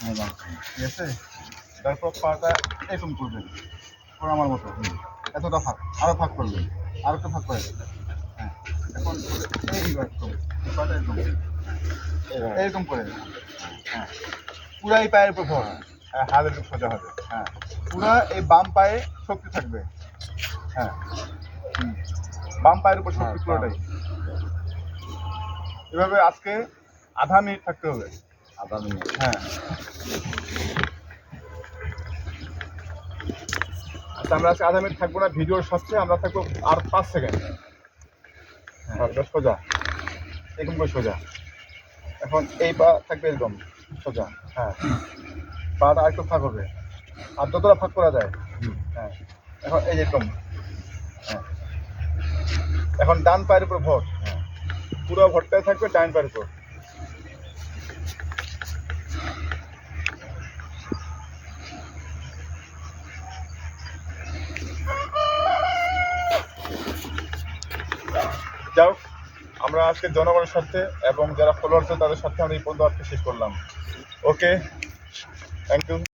ঠিক আছে, তারপর পাটা এরকম করবেন, করে আমার মতো এতটা ফাঁক, আরও ফাঁক করবেন, আর একটু ফাঁক করে, হ্যাঁ। এখন এইরকম পাটা এরকম এরকম করে, হ্যাঁ, পুরা এই পায়ের উপর ভর, হ্যাঁ, হাত একটু সোজা হবে, হ্যাঁ, পুরা এই বাম পায়ে শক্তি থাকবে, হ্যাঁ, বাম পায়ের উপর শক্তি পুরোটাই। এভাবে আজকে আধা মিনিট থাকতে হবে। আধা মিনিট? হ্যাঁ। আচ্ছা, আমরা আজকে আধা মিনিট থাকবো না, ভিডিওর সাথে আমরা থাকবো আর 5 সেকেন্ড। হ্যাঁ, সোজা এরকম করে সোজা। এখন এই পা থাকবে এরকম সোজা, হ্যাঁ, পাটা আর একটু ফাঁক হবে, আর যতটা ফাঁক করা যায়, হ্যাঁ। এখন এই যেরকম, হ্যাঁ। এখন ডান পায়ের উপর ভর, হ্যাঁ, পুরো ভরটাই থাকবে ডান পায়ের উপর। যাও, আমরা আজকে জনগণের সাথে এবং যারা ফলোয়ার্স তাদের সাথে আমরা এই পর্যন্ত আজকে শেষ করলাম। ওকে, থ্যাংক ইউ।